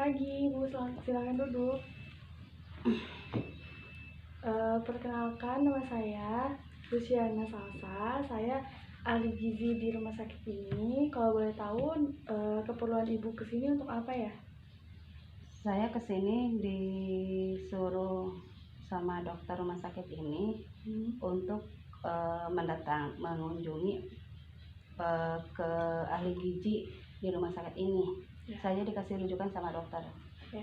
pagi, Bu. Silakan duduk. Perkenalkan, nama saya Luciana Salsa. Saya ahli gizi di rumah sakit ini. Kalau boleh tahu, keperluan Ibu kesini untuk apa ya? Saya kesini disuruh sama dokter rumah sakit ini untuk mengunjungi ke ahli gizi di rumah sakit ini. Ya. Saya dikasih rujukan sama dokter. Ya.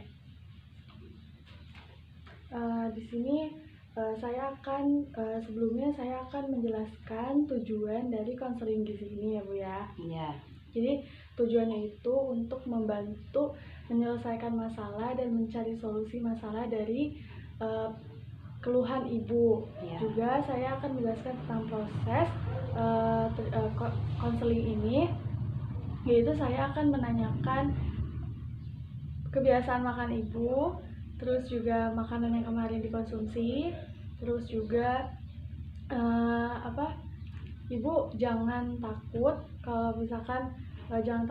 Di sini sebelumnya saya akan menjelaskan tujuan dari konseling gizi ini ya Bu ya. Iya. Jadi tujuannya itu untuk membantu menyelesaikan masalah dan mencari solusi masalah dari keluhan Ibu. Ya. Juga saya akan menjelaskan tentang proses konseling ini, yaitu saya akan menanyakan kebiasaan makan Ibu, terus juga makanan yang kemarin dikonsumsi, terus juga Ibu jangan takut kalau misalkan jangan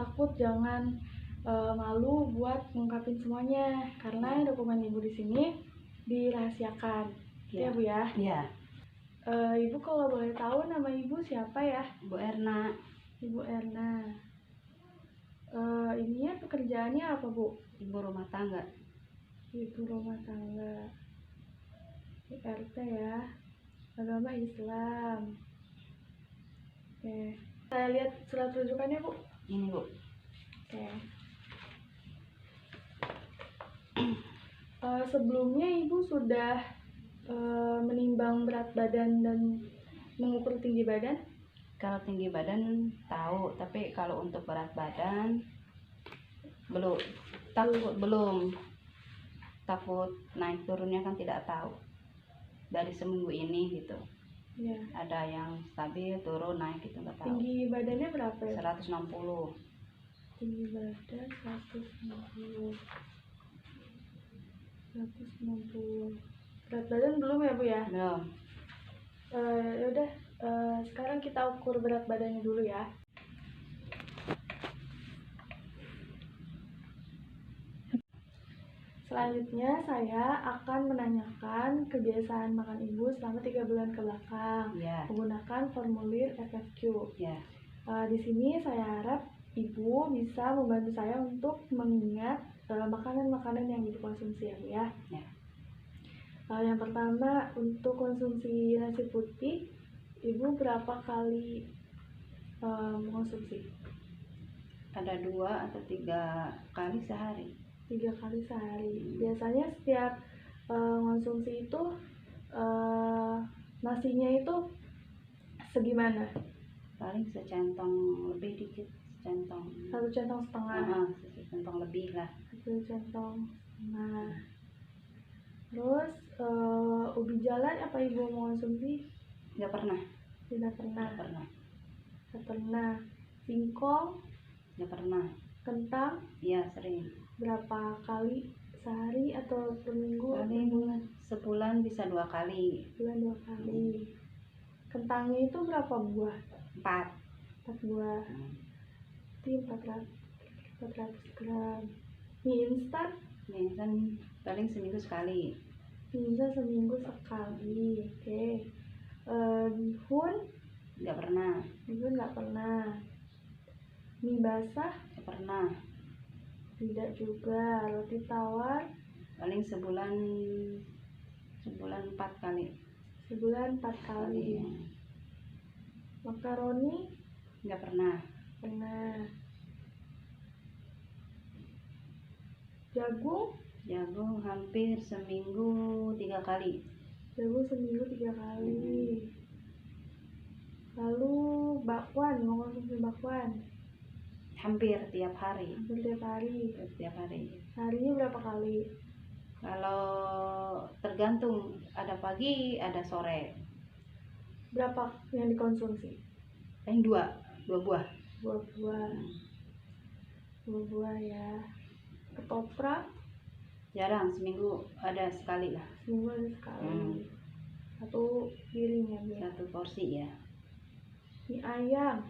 malu buat ngungkapin semuanya karena dokumen Ibu di sini dirahasiakan. Ya Bu ya. Iya. Ibu kalau boleh tahu nama Ibu siapa ya? Bu Erna. Ibu Erna. Ininya pekerjaannya apa Bu? Ibu rumah tangga. Ibu rumah tangga. RT ya. Agama Islam. Oke. Saya lihat surat rujukannya Bu. Ini Bu. Oke. Sebelumnya Ibu sudah menimbang berat badan dan mengukur tinggi badan? Kalau tinggi badan tahu, tapi kalau untuk berat badan belum. Takut naik turunnya kan tidak tahu. Dari seminggu ini gitu. Ya. Ada yang stabil, turun, naik gitu nggak tahu. Tinggi badannya berapa ya? 160. Tinggi badan 160. 160. Berat badan belum ya Bu ya? Belum. Yaudah, sekarang kita ukur berat badannya dulu ya. Selanjutnya saya akan menanyakan kebiasaan makan Ibu selama 3 bulan ke belakang. Ya. Menggunakan formulir FFQ. Ya. Di sini saya harap Ibu bisa membantu saya untuk mengingat makanan-makanan yang Ibu konsumsi ya Bu ya. Ya. Yang pertama, untuk konsumsi nasi putih, Ibu berapa kali mengonsumsi? Ada 2 atau 3 kali sehari. 3 kali sehari. Biasanya setiap konsumsi itu nasinya itu segimana? Paling secentong lebih dikit, secentong. 1 centong setengah. Secentong lebih lah. 1 centong setengah. Terus ubi jalan apa Ibu mengonsumsi? Nggak pernah. Tidak pernah. Nggak pernah. Tidak pernah. Singkong? Nggak pernah. Kentang? Iya sering. Berapa kali sehari atau per minggu? Paling sebulan bisa 2 kali. Sebulan 2 kali. Kentangnya itu berapa buah? 4. 4 buah. Itu 400 gram. Mie instan? Mie instan paling seminggu sekali. Mie instan seminggu sekali. Oke. Bihun? Nggak pernah. Bihun nggak pernah. Mie basah? Nggak pernah. Tidak juga. Roti tawar? Paling sebulan 4 kali. Sebulan 4 kali. Makaroni? Nggak pernah. Pernah. Jagung? Jagung hampir seminggu 3 kali. Jagung seminggu 3 kali. Lalu bakwan, mengonsumsi bakwan? Hampir tiap hari. Hampir tiap hari. Tiap hari. Harinya berapa kali? Kalau tergantung, ada pagi, ada sore. Berapa yang dikonsumsi? Yang 2 buah. 2 buah. 2 buah ya. Ketoprak? Jarang, seminggu ada sekali lah. Seminggu ada sekali. 1 piring ya Bu? 1 porsi ya. Mie ayam?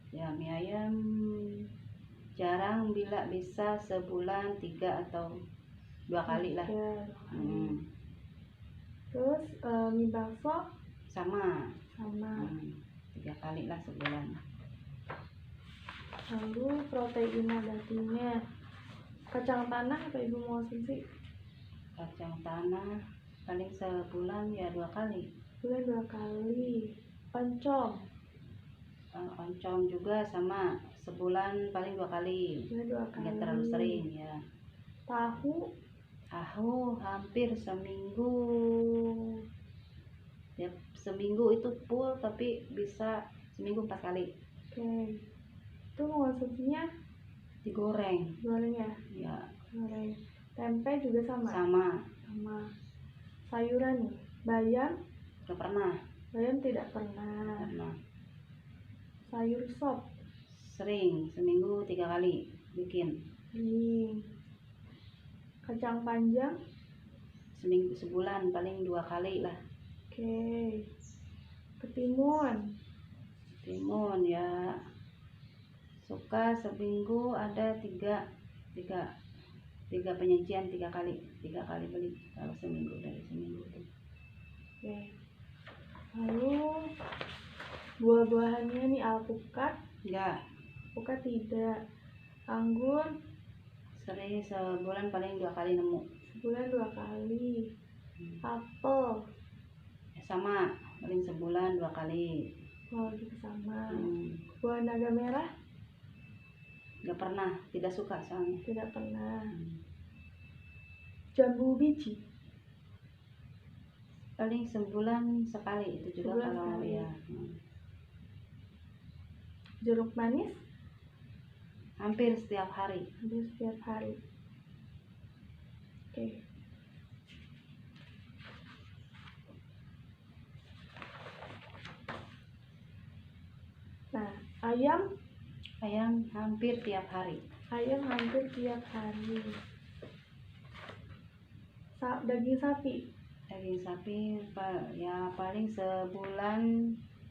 Ya mie ayam Jarang, bila bisa sebulan 3 atau 2 kali lah. Ya, Hmm, terus mie bakso sama. sama. 3 kali lah sebulan. Lalu protein nabatinya kacang tanah apa ibu mau konsumsi? Kacang tanah paling sebulan ya 2 kali. Bulan 2 kali. Oncom Oncom juga sama, sebulan paling 2 kali. bulan 2 kali. Nggak terlalu sering ya. Tahu Hampir seminggu. Ya seminggu itu full, tapi bisa seminggu 4 kali. oke. Itu mengonsumsinya Digoreng goreng ya? ya. Goreng. Tempe juga sama? Sama. Sayuran nih, bayam Gak pernah. tidak pernah. Pernah. Sayur sop Sering, seminggu 3 kali bikin. Kacang panjang Sebulan paling 2 kali lah. oke. Ketimun Ya suka seminggu ada tiga penyajian, 3 kali beli kalau seminggu, dari seminggu itu. oke. Lalu buah-buahannya nih, alpukat Enggak, tidak. Anggur sering sebulan paling 2 kali nemu. sebulan 2 kali. Apel Ya, sama, paling sebulan 2 kali. juga sama. Hmm, Buah naga merah Enggak pernah, tidak suka soalnya. tidak pernah. Hmm, Jambu biji Paling sebulan sekali itu juga. Sebulan Kalau sekali. ya jeruk manis hampir setiap hari. hampir setiap hari. Oke. Nah, ayam hampir tiap hari. hampir tiap hari. Daging sapi Ya paling sebulan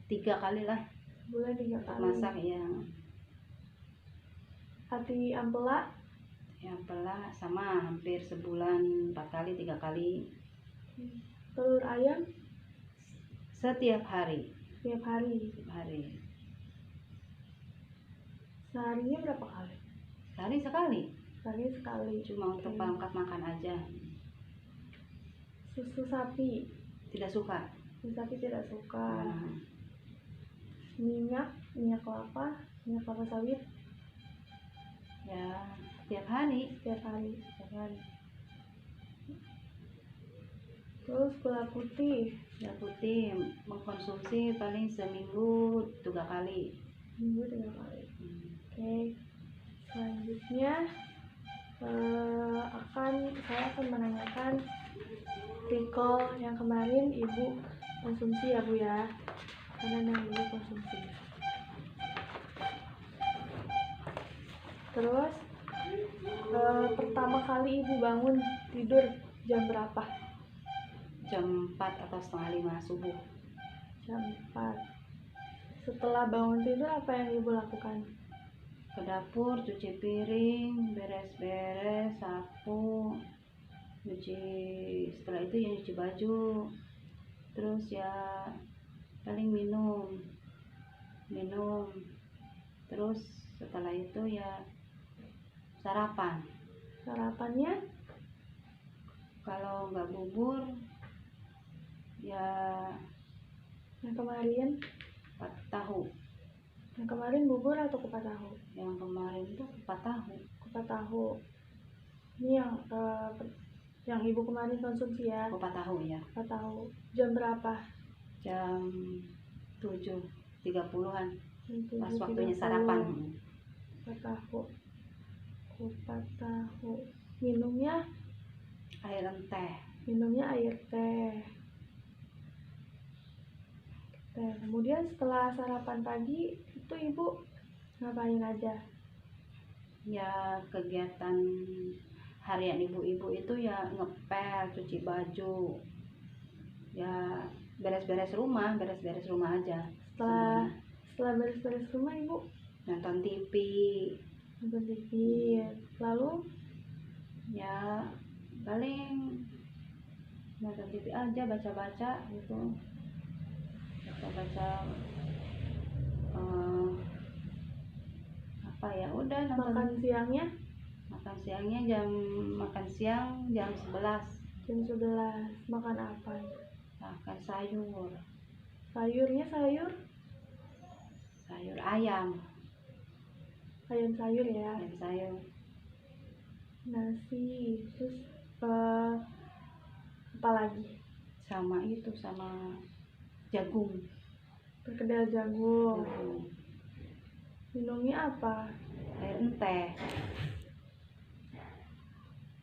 3 kali lah. sebulan 3 Untuk kali. masak ya. Hati ampela Yang pelah sama, hampir sebulan 4 kali 3 kali. telur ayam Setiap hari. setiap hari. Seharinya berapa kali? Sekali. Sehari sekali. Cuma untuk pelengkap makan aja. Susu sapi Tidak suka. tidak suka. Nah, Minyak kelapa sawit ya setiap hari. setiap hari. Terus gula putih Mengkonsumsi paling seminggu 3 kali. minggu 3 kali. Oke. Selanjutnya saya akan menanyakan recall yang kemarin ibu konsumsi ya bu ya, karena yang ibu konsumsi. Terus pertama kali ibu bangun tidur jam berapa? Jam 4 atau setengah 5 subuh. Jam 4. Setelah bangun tidur apa yang ibu lakukan? Ke dapur, cuci piring, beres-beres, sapu, setelah itu ya nyuci baju. Terus ya paling minum. Terus setelah itu ya sarapan. Sarapannya Kalau nggak bubur ya yang kemarin kupat tahu. yang kemarin bubur atau kupat tahu? Yang kemarin itu kupat tahu. Kupat tahu. Ini yang ibu kemarin konsumsi ya. Kupat tahu ya. Kupat tahu. Jam berapa? Jam 7.30-an. Pas 7.30. waktunya sarapan. Kupat tahu. Minumnya Air teh. air teh. Kemudian setelah sarapan pagi itu ibu ngapain aja? Ya kegiatan harian ibu-ibu itu ya ngepel, cuci baju, ya beres-beres rumah aja. Setelah beres-beres rumah ibu Nonton TV, nonton TV. Lalu Ya paling nonton TV aja, baca-baca gitu, baca-baca apa ya udah nonton. makan siangnya Makan siang jam 11. jam 11. Makan apa? Makan sayur Sayurnya sayur ayam sayur ya. sayur Nasi, terus apa lagi? sama jagung. Perkedel jagung. Jagung. Minumnya apa? Air teh.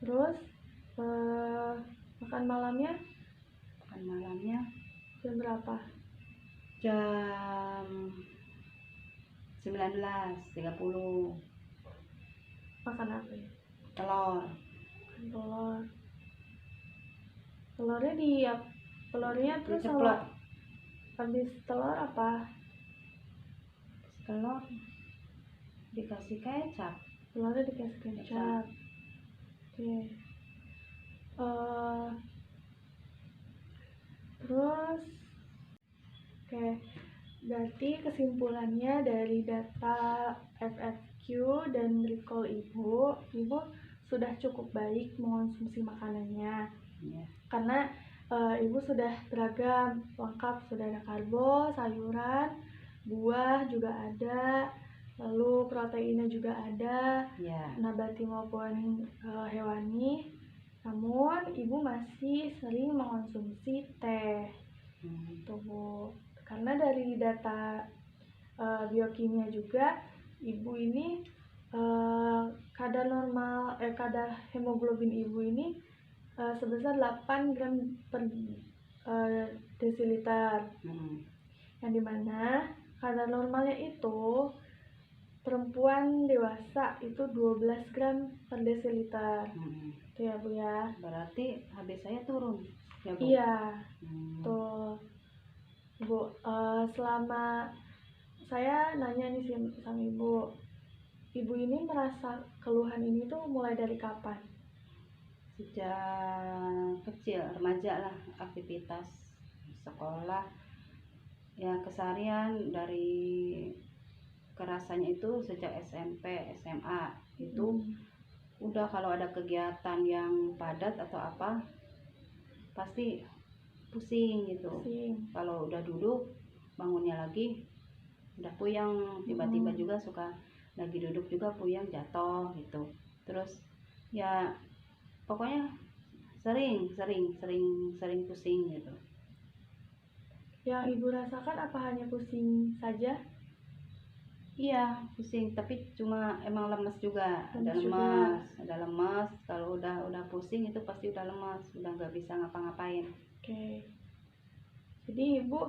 Terus makan malamnya jam berapa? Jam 19.30. Makan apa ya? Telur. Makan telur. Telurnya terus Diceplok. habis telur apa? Telur dikasih kecap. Telurnya dikasih kecap. Oke. Terus oke, berarti kesimpulannya dari data FFQ dan recall ibu sudah cukup baik mengonsumsi makanannya. Ya. Karena ibu sudah beragam, lengkap, sudah ada karbo, sayuran, buah juga ada, lalu proteinnya juga ada, Ya. nabati maupun hewani. Namun ibu masih sering mengonsumsi teh, tuh Bu. Karena dari data biokimia juga ibu ini kadar hemoglobin ibu ini sebesar 8 gram per desiliter. Yang dimana kadar normalnya itu perempuan dewasa itu 12 gram per desiliter. Itu ya Bu ya. Berarti habis saya turun ya Bu? Iya. Tuh Bu, selama saya nanya nih sama ibu ini merasa keluhan ini tuh mulai dari kapan? Sejak kecil, remaja lah, aktivitas sekolah ya, keseharian dari kerasanya itu sejak SMP, SMA itu udah kalau ada kegiatan yang padat atau apa pasti pusing gitu. Kalau udah duduk bangunnya lagi udah puyeng, tiba-tiba juga suka lagi duduk juga puyeng, jatuh gitu. Terus ya pokoknya sering pusing gitu. Yang ibu rasakan apa hanya pusing saja? Iya, pusing, tapi cuma emang lemes juga. Ada lemes. Kalau udah pusing itu pasti udah lemes, udah nggak bisa ngapa-ngapain. Oke. Jadi ibu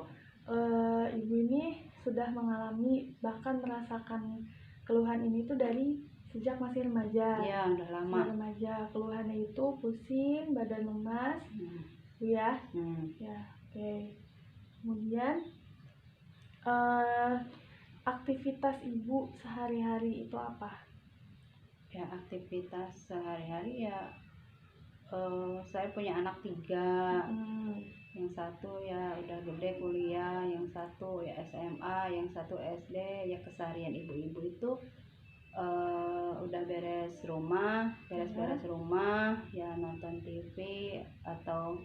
ini sudah mengalami bahkan merasakan keluhan ini tuh dari sejak masih remaja. Iya, udah lama. Masih remaja, keluhannya itu pusing, badan lemas, ya. Ya, oke. Kemudian aktivitas ibu sehari-hari itu apa? Ya, aktivitas sehari-hari ya saya punya anak 3. Yang satu ya udah gede kuliah, yang satu ya SMA, yang satu SD. Ya keseharian ibu-ibu itu udah beres rumah, ya nonton TV atau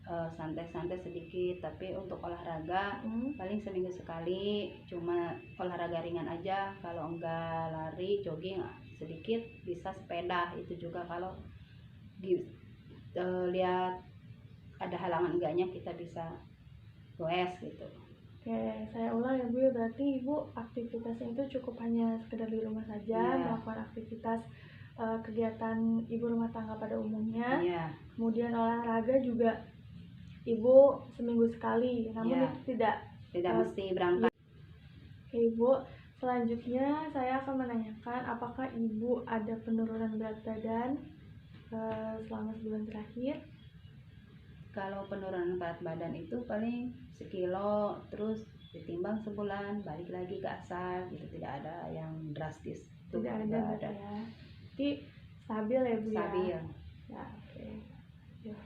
santai-santai sedikit. Tapi untuk olahraga paling seminggu sekali, cuma olahraga ringan aja. Kalau enggak lari, jogging sedikit, bisa sepeda. Itu juga kalau lihat ada halangan enggaknya kita bisa goes gitu. Oke, saya ulang ya Bu, berarti ibu aktivitasnya itu cukup hanya sekedar di rumah saja, melakukan aktivitas kegiatan ibu rumah tangga pada umumnya. Kemudian olahraga juga ibu seminggu sekali, namun itu tidak mesti berangkat. Oke Ibu, selanjutnya saya akan menanyakan apakah ibu ada penurunan berat badan selama sebulan terakhir? Kalau penurunan berat badan itu paling sekilo, terus ditimbang sebulan bulan balik lagi ke asal gitu, tidak ada yang drastis. Tidak ada ya. Jadi stabil ya Bu ya. Stabil. Ya, oke. Ya.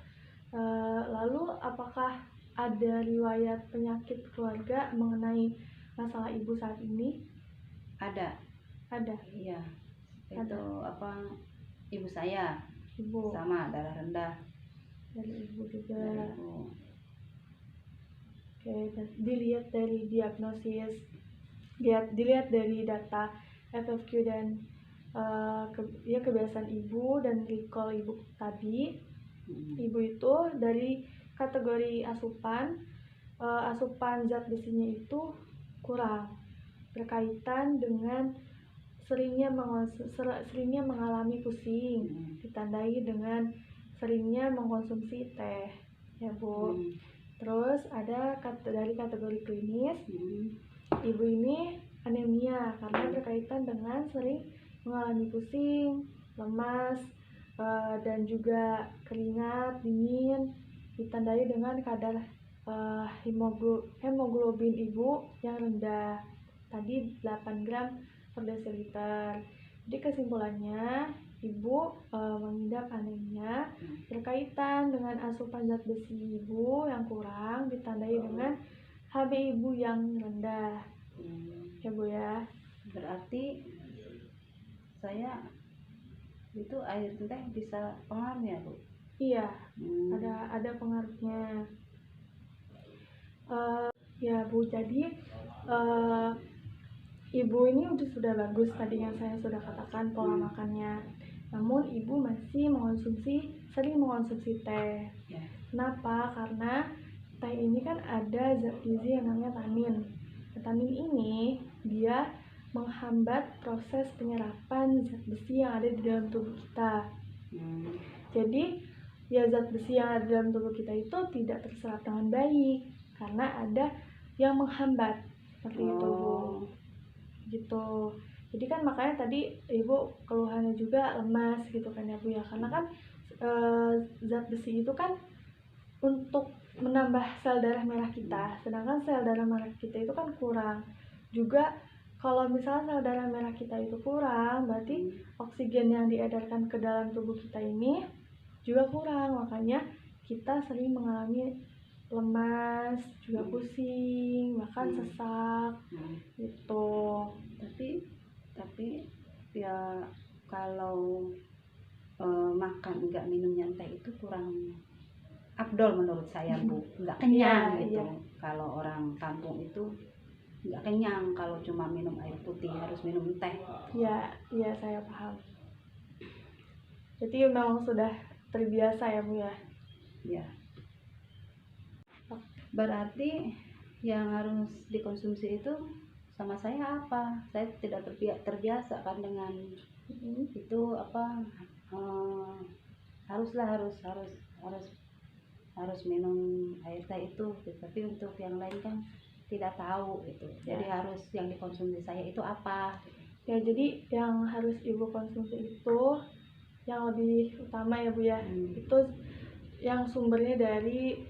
Lalu apakah ada riwayat penyakit keluarga mengenai masalah ibu saat ini? Ada. Iya. Itu apa, ibu saya sama darah rendah. Dari ibu juga. Dari ibu. Oke, dilihat dari diagnosis, dilihat dari data FFQ dan kebiasaan ibu dan recall ibu tadi. Ibu itu dari kategori asupan zat besinya itu kurang, berkaitan dengan seringnya mengalami pusing, ditandai dengan seringnya mengkonsumsi teh ya Bu. Terus ada dari kategori klinis, ibu ini anemia karena berkaitan dengan sering mengalami pusing, lemas, dan juga keringat dingin, ditandai dengan kadar hemoglobin ibu yang rendah, tadi 8 gram per desiliter. Jadi kesimpulannya, ibu mengidap anemia berkaitan dengan asupan zat besi ibu yang kurang, ditandai dengan HB ibu yang rendah. Ya Bu ya. Berarti saya itu air teh bisa pengaruh ya Bu? Iya, ada pengaruhnya. Ya Bu, jadi ibu ini sudah bagus tadi yang saya sudah katakan pola makannya. Namun ibu masih sering mengonsumsi teh. Kenapa? Karena teh ini kan ada zat gizi yang namanya tanin. Tanin ini dia menghambat proses penyerapan zat besi yang ada di dalam tubuh kita. Jadi ya zat besi yang ada di dalam tubuh kita itu tidak terserap dengan baik karena ada yang menghambat seperti itu Bu. Gitu. Jadi kan makanya tadi ibu keluhannya juga lemas gitu kan ya Bu ya, karena kan zat besi itu kan untuk menambah sel darah merah kita, sedangkan sel darah merah kita itu kan kurang. Juga kalau misalnya sel darah merah kita itu kurang, berarti oksigen yang diedarkan ke dalam tubuh kita ini juga kurang, makanya kita sering mengalami lemas, juga pusing, bahkan sesak gitu. Tapi ya kalau makan enggak minumnya teh itu kurang afdol menurut saya Bu, enggak kenyang gitu. Kalau orang kampung itu enggak kenyang kalau cuma minum air putih, harus minum teh. Iya saya paham. Jadi memang sudah terbiasa ya Bu ya. Iya. Berarti yang harus dikonsumsi itu sama saya apa? Saya tidak terbiasa kan dengan itu apa? Harus minum air teh itu. Tapi untuk yang lain kan tidak tahu gitu. Jadi harus yang dikonsumsi saya itu apa? Ya, jadi yang harus ibu konsumsi itu yang lebih utama ya Bu ya, itu yang sumbernya dari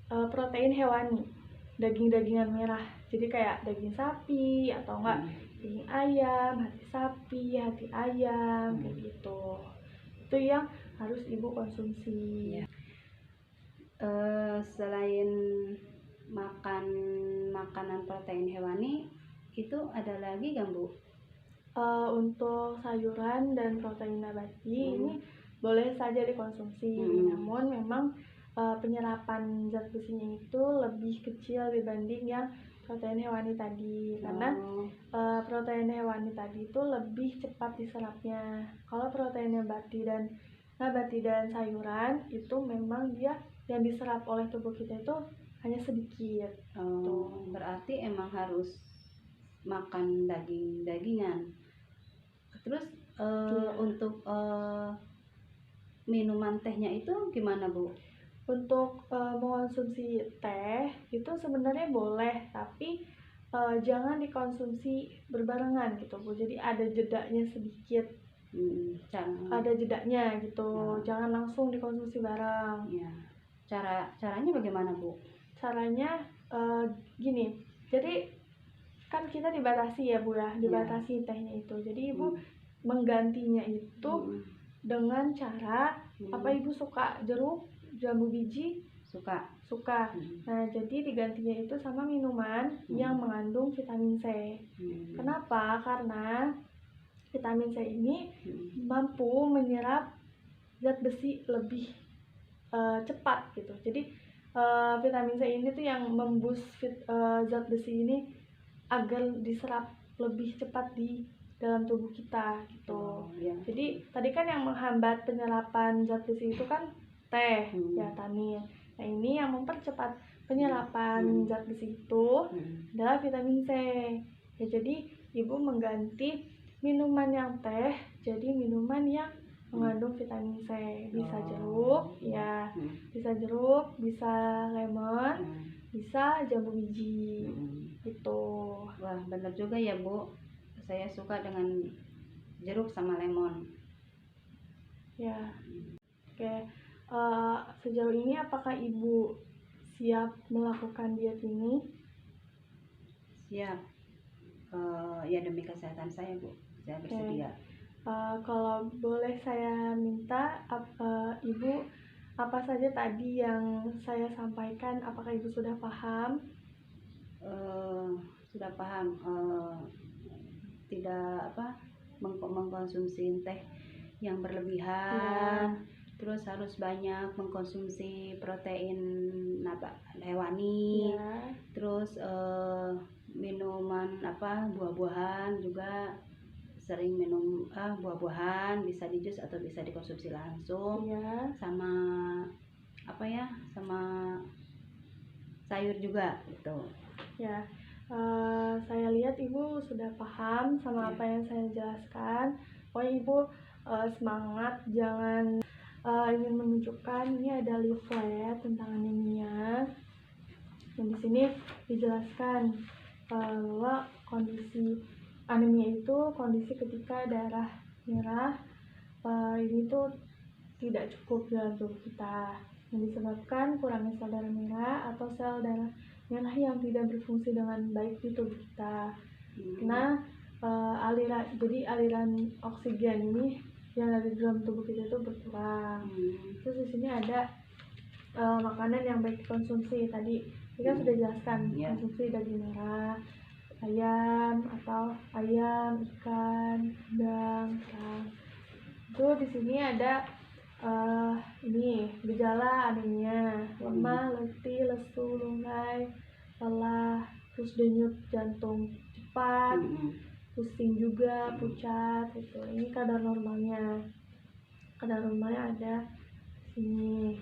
protein hewani, daging-dagingan merah. Jadi kayak daging sapi atau enggak daging ayam, hati sapi, hati ayam, kayak gitu. Itu yang harus ibu konsumsi. Selain makan makanan protein hewani, itu ada lagi kan Bu? Untuk sayuran dan protein nabati ini boleh saja dikonsumsi, namun memang penyerapan zat besinya itu lebih kecil dibanding yang protein hewani tadi, karena protein hewani tadi itu lebih cepat diserapnya. Kalau protein nabati dan sayuran itu memang dia yang diserap oleh tubuh kita itu hanya sedikit. Berarti emang harus makan daging-dagingan. Terus untuk minuman tehnya itu gimana Bu? Untuk mengonsumsi teh itu sebenarnya boleh, tapi jangan dikonsumsi berbarengan gitu Bu. Jadi ada jedanya sedikit. Ada jedanya gitu. Jangan langsung dikonsumsi bareng. Ya. Caranya bagaimana Bu? Caranya gini. Jadi kita dibatasi ya Bu ya, dibatasi tehnya itu. Jadi Ibu menggantinya itu dengan cara apa? Ibu suka jeruk, jambu biji? Suka. Nah, jadi digantinya itu sama minuman yang mengandung vitamin C. Kenapa? Karena vitamin C ini mampu menyerap zat besi lebih cepat gitu. Jadi vitamin C ini tuh yang memboost zat besi ini agar diserap lebih cepat di dalam tubuh kita gitu. Jadi tadi kan yang menghambat penyerapan zat besi itu kan teh, ya tanin. Nah, ini yang mempercepat penyerapan zat besi itu adalah vitamin C. Ya, jadi Ibu mengganti minuman yang teh jadi minuman yang mengandung vitamin C. Bisa jeruk, ya, bisa jeruk, bisa lemon, bisa jambu biji, gitu. Wah, benar juga ya Bu. Saya suka dengan jeruk sama lemon. Ya, oke. Sejauh ini apakah Ibu siap melakukan diet ini? Siap. Ya, demi kesehatan saya Bu, saya bersedia. Kalau boleh saya minta, Ibu, apa saja tadi yang saya sampaikan, apakah Ibu sudah paham? Sudah paham. Tidak mengkonsumsi teh yang berlebihan. Terus harus banyak mengkonsumsi protein hewani. Terus minuman buah-buahan juga, sering minum buah-buahan, bisa di jus atau bisa dikonsumsi langsung. Sama sama sayur juga gitu. Ya, saya lihat Ibu sudah paham sama apa yang saya jelaskan. Pokoknya Ibu semangat, jangan ingin menunjukkan. Ini ada leaflet tentang anemia. Dan di sini dijelaskan bahwa kondisi anemia itu kondisi ketika darah merah ini tuh tidak cukup dalam tubuh kita, yang disebabkan kurangnya sel darah merah atau sel darah merah yang tidak berfungsi dengan baik di tubuh kita. Karena aliran oksigen ini yang ada di dalam tubuh kita itu berkurang. Terus di sini ada makanan yang baik dikonsumsi. Tadi kita sudah jelaskan, konsumsi daging merah, ayam, ikan, udang, kerang. Itu di sini ada ini gejala anemia: lemah, letih, lesu, lunglai, lelah, terus denyut jantung cepat, pusing juga, pucat. Itu ini kadar normalnya. Kadar normalnya ada di sini.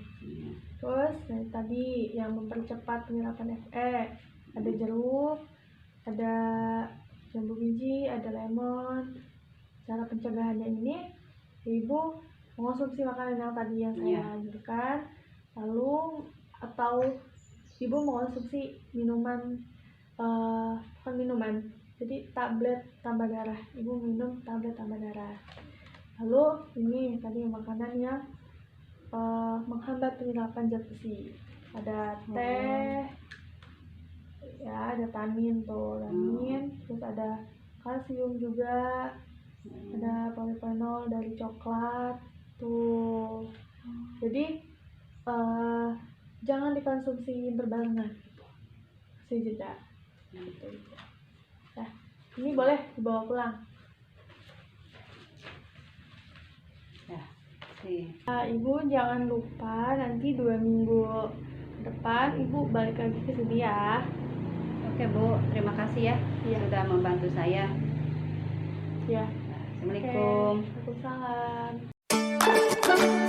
Terus tadi yang mempercepat penyerapan Fe, ada jeruk, ada jambu biji, ada lemon. Cara pencegahannya ini, Ibu mengonsumsi makanan yang tadi yang saya anjurkan, lalu atau Ibu mengonsumsi minuman, bukan minuman, jadi tablet tambah darah. Ibu minum tablet tambah darah. Lalu ini tadi makanan yang menghambat penyerapan zat besi. Ada teh, ya, ada tanin, terus ada kalsium juga, ada polifenol dari coklat tuh. Jadi jangan dikonsumsi berbarengan, kasih jeda gitu. Nah, ini boleh dibawa pulang. Ibu jangan lupa nanti 2 minggu depan Ibu balik lagi ke sini ya. Oke Bu, terima kasih ya, sudah membantu saya. Ya. Assalamualaikum. Waalaikumsalam.